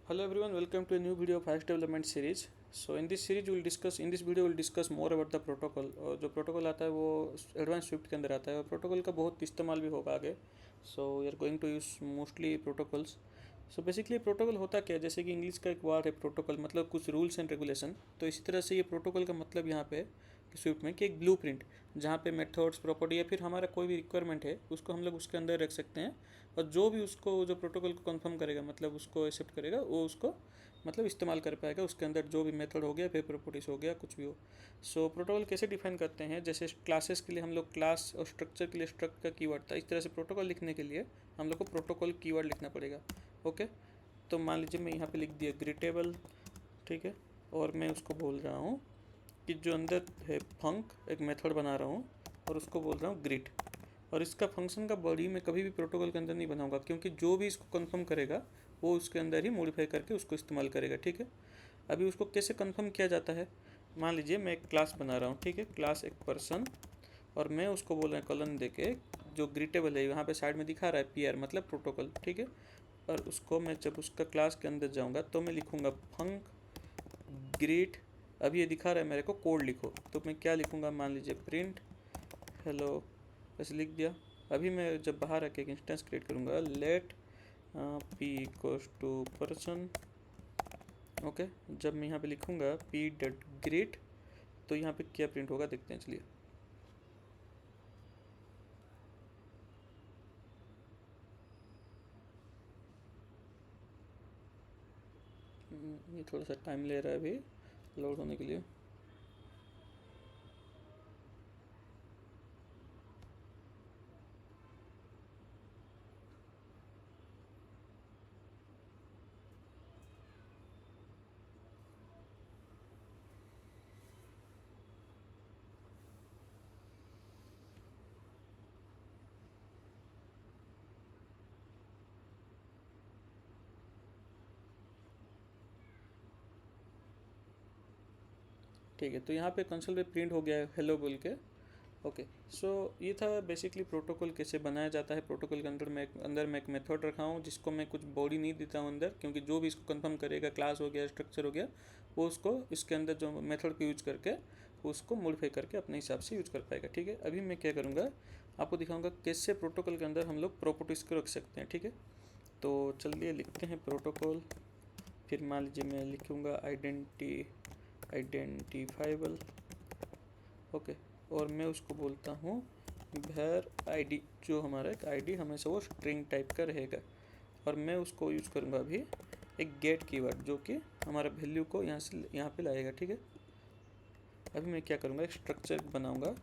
Hello everyone, welcome to a new video of Hash Development series. So in this series we'll discuss more about the protocol. और जो protocol आता है वो advance Swift के अंदर आता है और प्रोटोकॉल का बहुत इस्तेमाल भी होगा आगे. So we are going to use mostly protocols. So basically protocol होता क्या है, जैसे कि इंग्लिश का एक वर्ड है प्रोटोकॉल, मतलब कुछ रूल्स एंड रेगुलेशन. तो इसी तरह से ये प्रोटोकॉल का मतलब यहाँ पे स्विफ्ट में कि एक ब्लू प्रिंट, जहाँ पे मेथड्स प्रॉपर्टी या फिर हमारा कोई भी रिक्वायरमेंट है उसको हम लोग उसके अंदर रख सकते हैं. और जो भी उसको जो प्रोटोकॉल को कंफर्म करेगा, मतलब उसको एक्सेप्ट करेगा, वो उसको मतलब इस्तेमाल कर पाएगा. उसके अंदर जो भी मेथड हो गया, फिर प्रॉपर्टीज हो गया, कुछ भी हो. सो प्रोटोकॉल कैसे डिफाइन करते हैं, जैसे क्लासेस के लिए हम लोग क्लास और स्ट्रक्चर के लिए स्ट्रक्ट का कीवर्ड था, इस तरह से प्रोटोकॉल लिखने के लिए हम लोग को प्रोटोकॉल कीवर्ड लिखना पड़ेगा. ओके, तो मान लीजिए मैं यहाँ पे लिख दिया ग्रीटेबल, ठीक है. और मैं उसको बोल रहा हूँ कि जो अंदर है फंक, एक मेथड बना रहा हूँ और उसको बोल रहा हूँ ग्रिट. और इसका फंक्शन का बॉडी मैं कभी भी प्रोटोकॉल के अंदर नहीं बनाऊंगा, क्योंकि जो भी इसको कंफर्म करेगा वो उसके अंदर ही मॉडिफाई करके उसको इस्तेमाल करेगा. ठीक है, अभी उसको कैसे कंफर्म किया जाता है. मान लीजिए मैं एक क्लास बना रहा हूँ, ठीक है, क्लास एक पर्सन, और मैं उसको बोल रहा हूँ कॉलन दे के जो ग्रीटेबल है, यहाँ पे साइड में दिखा रहा है पी आर मतलब प्रोटोकॉल, ठीक है. और उसको मैं जब उसका क्लास के अंदर जाऊँगा तो मैं लिखूँगा फंक ग्रीट. अभी ये दिखा रहा है मेरे को कोड लिखो, तो मैं क्या लिखूँगा, मान लीजिए प्रिंट हेलो, बस लिख दिया. अभी मैं जब बाहर आके एक इंस्टेंस क्रिएट करूँगा, let P equals to person. Okay, जब मैं यहाँ पे लिखूँगा पी डॉट ग्रीट, तो यहाँ पे क्या प्रिंट होगा देखते हैं. चलिए, ये थोड़ा सा टाइम ले रहा है अभी लोड होने के लिए. ठीक है, तो यहाँ पे कंसोल पे प्रिंट हो गया है हेलो बोल के. ओके, सो ये था बेसिकली प्रोटोकॉल कैसे बनाया जाता है. प्रोटोकॉल के अंदर मैं एक मेथड रखा हूँ जिसको मैं कुछ बॉडी नहीं देता हूँ अंदर, क्योंकि जो भी इसको कंफर्म करेगा, क्लास हो गया, स्ट्रक्चर हो गया, वो उसको इसके अंदर जो मेथड को यूज करके उसको मॉडिफाई करके अपने हिसाब से यूज कर पाएगा. ठीक है, अभी मैं क्या करूँगा, आपको दिखाऊंगा कैसे प्रोटोकॉल के अंदर हम लोग प्रॉपर्टीज को रख सकते हैं. ठीक है, तो चलिए लिखते हैं प्रोटोकॉल. फिर मान लीजिए मैं लिखूँगा आइडेंटिफाइबल. ओके, और मैं उसको बोलता हूँ भैर आईडी, जो हमारा एक आईडी हमेशा वो स्ट्रिंग टाइप का रहेगा. और मैं उसको यूज़ करूँगा अभी एक गेट कीवर्ड, जो कि हमारा वैल्यू को यहाँ से यहाँ पे लाएगा. ठीक है, अभी मैं क्या करूँगा, एक स्ट्रक्चर बनाऊँगा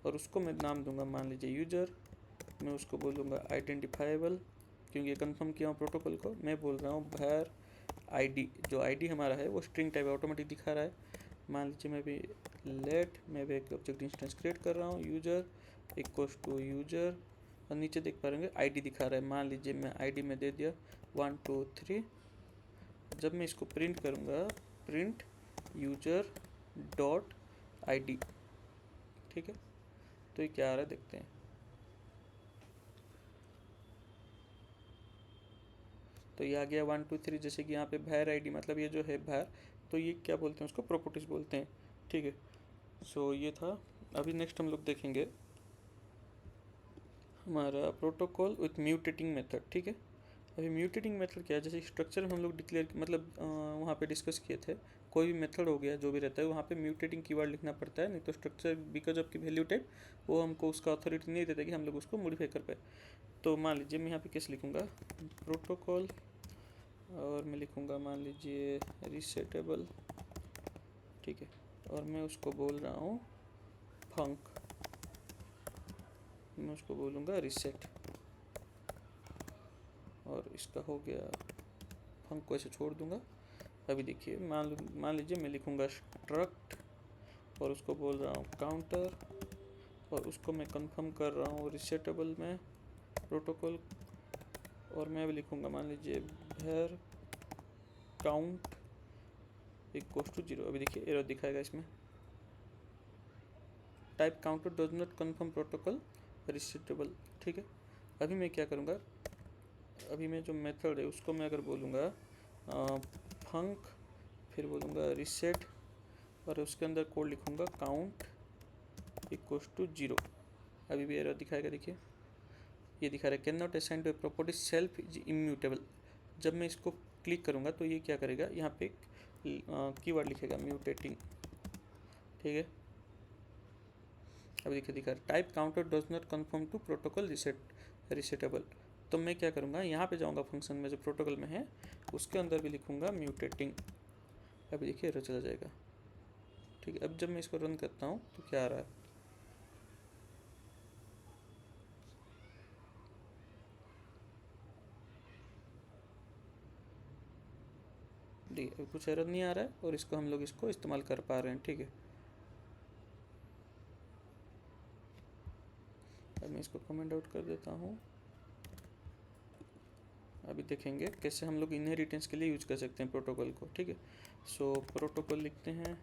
और उसको मैं नाम दूंगा, मान लीजिए यूजर. मैं उसको बोलूँगा आइडेंटिफाइबल, क्योंकि ये कन्फर्म किया हूँ प्रोटोकॉल को. मैं बोल रहा हूँ भैर आईडी, जो आईडी हमारा है वो स्ट्रिंग टाइप ऑटोमेटिक दिखा रहा है. मान लीजिए मैं भी एक ऑब्जेक्ट इंस्टेंस क्रिएट कर रहा हूँ, यूजर इक्वल्स टू यूजर. और नीचे देख पा रहे आईडी दिखा रहा है. मान लीजिए मैं आईडी में दे दिया 123. जब मैं इसको प्रिंट करूँगा, प्रिंट यूजर डॉट आईडी. ठीक है, तो ये क्या आ रहा है देखते हैं. तो ये आ गया 123, जैसे कि यहाँ पे भैर आईडी मतलब ये जो है भैर, तो ये क्या बोलते हैं, उसको प्रॉपर्टीज बोलते हैं. ठीक है, सो ये था. अभी नेक्स्ट हम लोग देखेंगे हमारा प्रोटोकॉल विथ म्यूटेटिंग मेथड. ठीक है, अभी म्यूटेटिंग मेथड क्या है, जैसे स्ट्रक्चर में हम लोग डिक्लेयर मतलब वहाँ पे डिस्कस किए थे, कोई भी मेथड हो गया जो भी रहता है वहाँ पे म्यूटेटिंग कीवर्ड लिखना पड़ता है, नहीं तो स्ट्रक्चर बिकॉज ऑफ की वैल्यू टाइप वो हमको उसका अथॉरिटी नहीं देता कि हम लोग उसको मॉडिफाई कर पाए. तो मान लीजिए मैं यहाँ पे कैसे लिखूँगा, प्रोटोकॉल, और मैं लिखूँगा मान लीजिए रिसेटेबल. ठीक है, और मैं उसको बोल रहा हूँ फंक, मैं उसको बोलूँगा रिसेट. और इसका हो गया, फंक को ऐसे छोड़ दूँगा. अभी देखिए मान लीजिए मैं लिखूँगा स्ट्रक्ट और उसको बोल रहा हूँ काउंटर, और उसको मैं कंफर्म कर रहा हूँ रिसेटेबल में प्रोटोकॉल. और मैं अभी लिखूँगा मान लीजिए भैर काउंट इक्वल्स टू 0. अभी देखिए एरर दिखाएगा इसमें, type counter does not confirm protocol resettable. ठीक है, अभी मैं क्या करूँगा, अभी मैं जो मेथड है उसको मैं अगर बोलूँगा फंक, फिर बोलूँगा रीसेट और उसके अंदर कोड लिखूँगा काउंट इक्वल्स टू 0। अभी भी एरर दिखाएगा, देखिए ये दिखा रहा है can not assign to a property self is immutable. जब मैं इसको क्लिक करूँगा तो ये क्या करेगा, यहाँ पे कीवर्ड लिखेगा म्यूटेटिंग, ठीक है। अभी देखिए दिखा रहा type counter does not confirm to protocol resettable. तो मैं क्या करूँगा, यहाँ पे जाऊँगा फंक्शन में जो प्रोटोकॉल में है उसके अंदर भी लिखूँगा म्यूटेटिंग। अभी देखिए एरर चला जाएगा, ठीक है। अब जब मैं इसको रन करता हूँ तो क्या आ रहा है, देखिए कुछ एरर नहीं आ रहा है और इसको हम लोग इसको इस्तेमाल कर पा रहे हैं, ठीक है। अब मैं इसको कमेंट आउट कर देता हूँ। अभी देखेंगे कैसे हम लोग इनहेरिटेंस के लिए यूज कर सकते हैं प्रोटोकॉल को, ठीक है। सो प्रोटोकॉल लिखते हैं,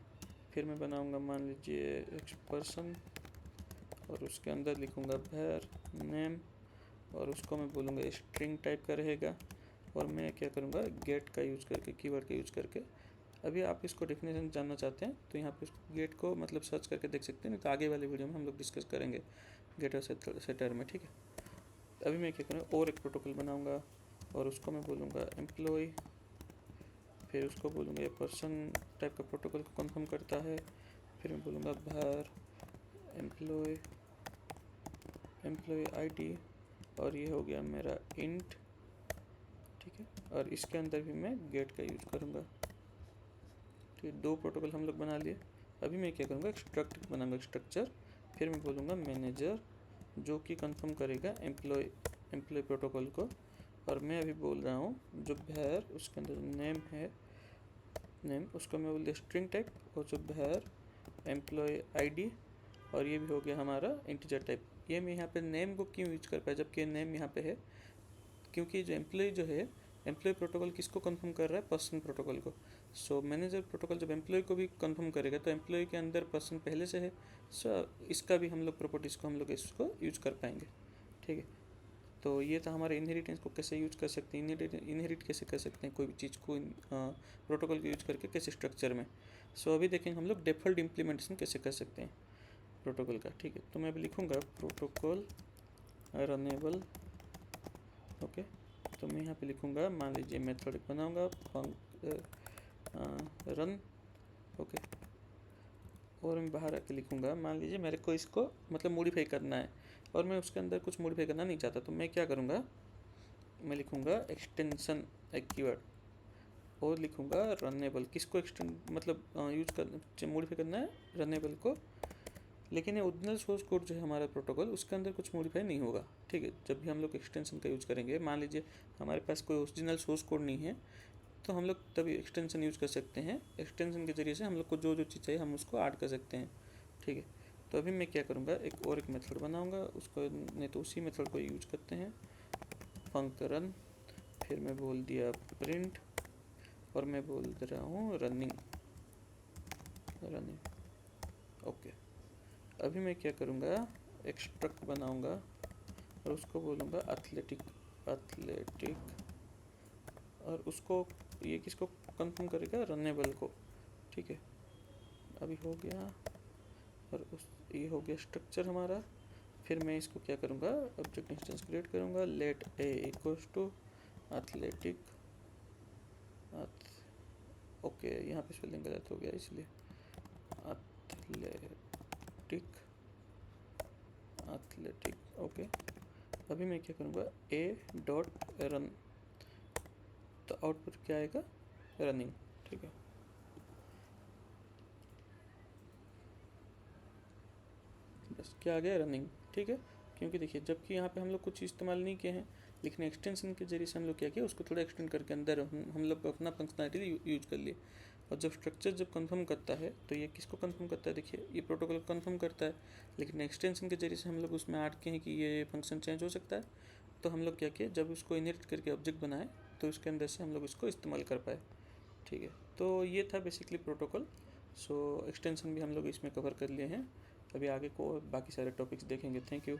फिर मैं बनाऊंगा मान लीजिए एक्सपर्सन और उसके अंदर लिखूंगा var नेम और उसको मैं बोलूँगा स्ट्रिंग टाइप का रहेगा। और मैं क्या करूँगा गेट का यूज़ करके, कीवर्ड का यूज़ करके, अभी आप इसको डेफिनेशन जानना चाहते हैं तो यहाँ पे गेट को मतलब सर्च करके देख सकते हैं, नहीं तो आगे वाले वीडियो में हम लोग डिस्कस करेंगे गेट और सेटर में, ठीक है। अभी मैं क्या करूँगा और एक प्रोटोकॉल बनाऊँगा और उसको मैं बोलूँगा एम्प्लॉय, फिर उसको बोलूँगा ये पर्सन टाइप का प्रोटोकॉल को कंफर्म करता है। फिर मैं बोलूँगा var एम्प्लॉय आईडी और ये हो गया मेरा इंट, ठीक है। और इसके अंदर भी मैं गेट का यूज करूँगा, ठीक है। दो प्रोटोकॉल हम लोग बना लिए। अभी मैं क्या करूँगा स्ट्रक्चर बनाऊँगा स्ट्रक्चर, फिर मैं बोलूँगा मैनेजर जो कि कंफर्म करेगा एम्प्लॉय प्रोटोकॉल को। और मैं अभी बोल रहा हूँ जो var उसके अंदर नेम है, नेम उसको मैं बोल दिया स्ट्रिंग टाइप, और जो var एम्प्लॉय आईडी और ये भी हो गया हमारा इंटीजर टाइप। ये मैं यहाँ पे नेम को क्यों यूज कर पाया जबकि नेम यहाँ पे है, क्योंकि जो है एम्प्लॉय प्रोटोकॉल किसको कंफर्म कर रहा है, पर्सन प्रोटोकॉल को। सो मैनेजर प्रोटोकॉल जब एम्प्लॉय को भी कंफर्म करेगा तो एम्प्लॉय के अंदर पर्सन पहले से है, सो इसका भी हम लोग प्रॉपर्टीज़ को हम लोग इसको यूज कर पाएंगे, ठीक है। तो ये था हमारे इनहेरिटेंस को कैसे यूज कर सकते हैं, इनहेरिट कैसे कर सकते हैं कोई भी चीज़ को प्रोटोकॉल को यूज करके कैसे स्ट्रक्चर में। सो अभी देखेंगे हम लोग डिफ़ॉल्ट इम्प्लीमेंटेशन कैसे कर सकते हैं प्रोटोकॉल का, ठीक है। तो मैं अभी लिखूँगा प्रोटोकॉल रनेबल, ओके। तो मैं यहाँ पे लिखूँगा मान लीजिए मेथड बनाऊँगा रन, ओके। और मैं बाहर आके लिखूँगा मान लीजिए मेरे को इसको मतलब मॉडिफाई करना है और मैं उसके अंदर कुछ मॉडिफाई करना नहीं चाहता, तो मैं क्या करूँगा, मैं लिखूँगा एक्सटेंशन एक कीवर्ड और लिखूँगा रनेबल। किसको एक्सटेंड मतलब यूज कर मॉडिफाई करना है रनेबल को, लेकिन ये ओरिजिनल सोर्स कोड जो है हमारा प्रोटोकॉल उसके अंदर कुछ मॉडिफाई नहीं होगा, ठीक है। जब भी हम लोग एक्सटेंशन का यूज़ करेंगे, मान लीजिए हमारे पास कोई ओरिजिनल सोर्स कोड नहीं है तो हम लोग तभी एक्सटेंशन यूज़ कर सकते हैं। एक्सटेंशन के जरिए से हम लोग को जो चीज़ चाहिए हम उसको ऐड कर सकते हैं, ठीक है। तो अभी मैं क्या करूँगा एक मेथड बनाऊँगा उसको, नहीं तो उसी मेथड को यूज करते हैं फंक रन, फिर मैं बोल दिया प्रिंट और मैं बोल दे रहा हूँ रनिंग, ओके। अभी मैं क्या करूँगा एक स्ट्रक्ट बनाऊँगा और उसको बोलूँगा एथलेटिक और उसको ये किसको कंफर्म करेगा, रनेबल को, ठीक है। अभी हो गया और ये हो गया स्ट्रक्चर हमारा। फिर मैं इसको क्या करूँगा ऑब्जेक्ट इंस्टेंस क्रिएट करूँगा, let a equals to athletic, okay यहाँ पे स्पेलिंग गलत हो गया इसलिए एथलेटिक, ओके। अभी मैं क्या करूँगा a.run, तो आउटपुट क्या आएगा रनिंग, ठीक है। बस क्या आ गया रनिंग, ठीक है। क्योंकि देखिए जबकि यहाँ पे हम लोग कुछ इस्तेमाल नहीं किए हैं, लेकिन एक्सटेंशन के जरिए से हम लोग क्या किया उसको थोड़ा एक्सटेंड करके अंदर हम लोग अपना फंक्शनलिटी यूज कर लिए। और जब स्ट्रक्चर जब कंफर्म करता है तो ये किसको कंफर्म करता है, देखिए ये प्रोटोकॉल कंफर्म करता है, लेकिन एक्सटेंशन के जरिए से हम लोग उसमें ऐड किए हैं कि ये फंक्शन चेंज हो सकता है। तो हम लोग क्या किए जब उसको इनहेरिट करके ऑब्जेक्ट बनाए तो उसके अंदर से हम लोग इसको इस्तेमाल कर पाए, ठीक है। तो ये था बेसिकली प्रोटोकॉल। सो एक्सटेंशन भी हम लोग इसमें कवर कर लिए हैं। अभी आगे को बाकी सारे टॉपिक्स देखेंगे। Thank you.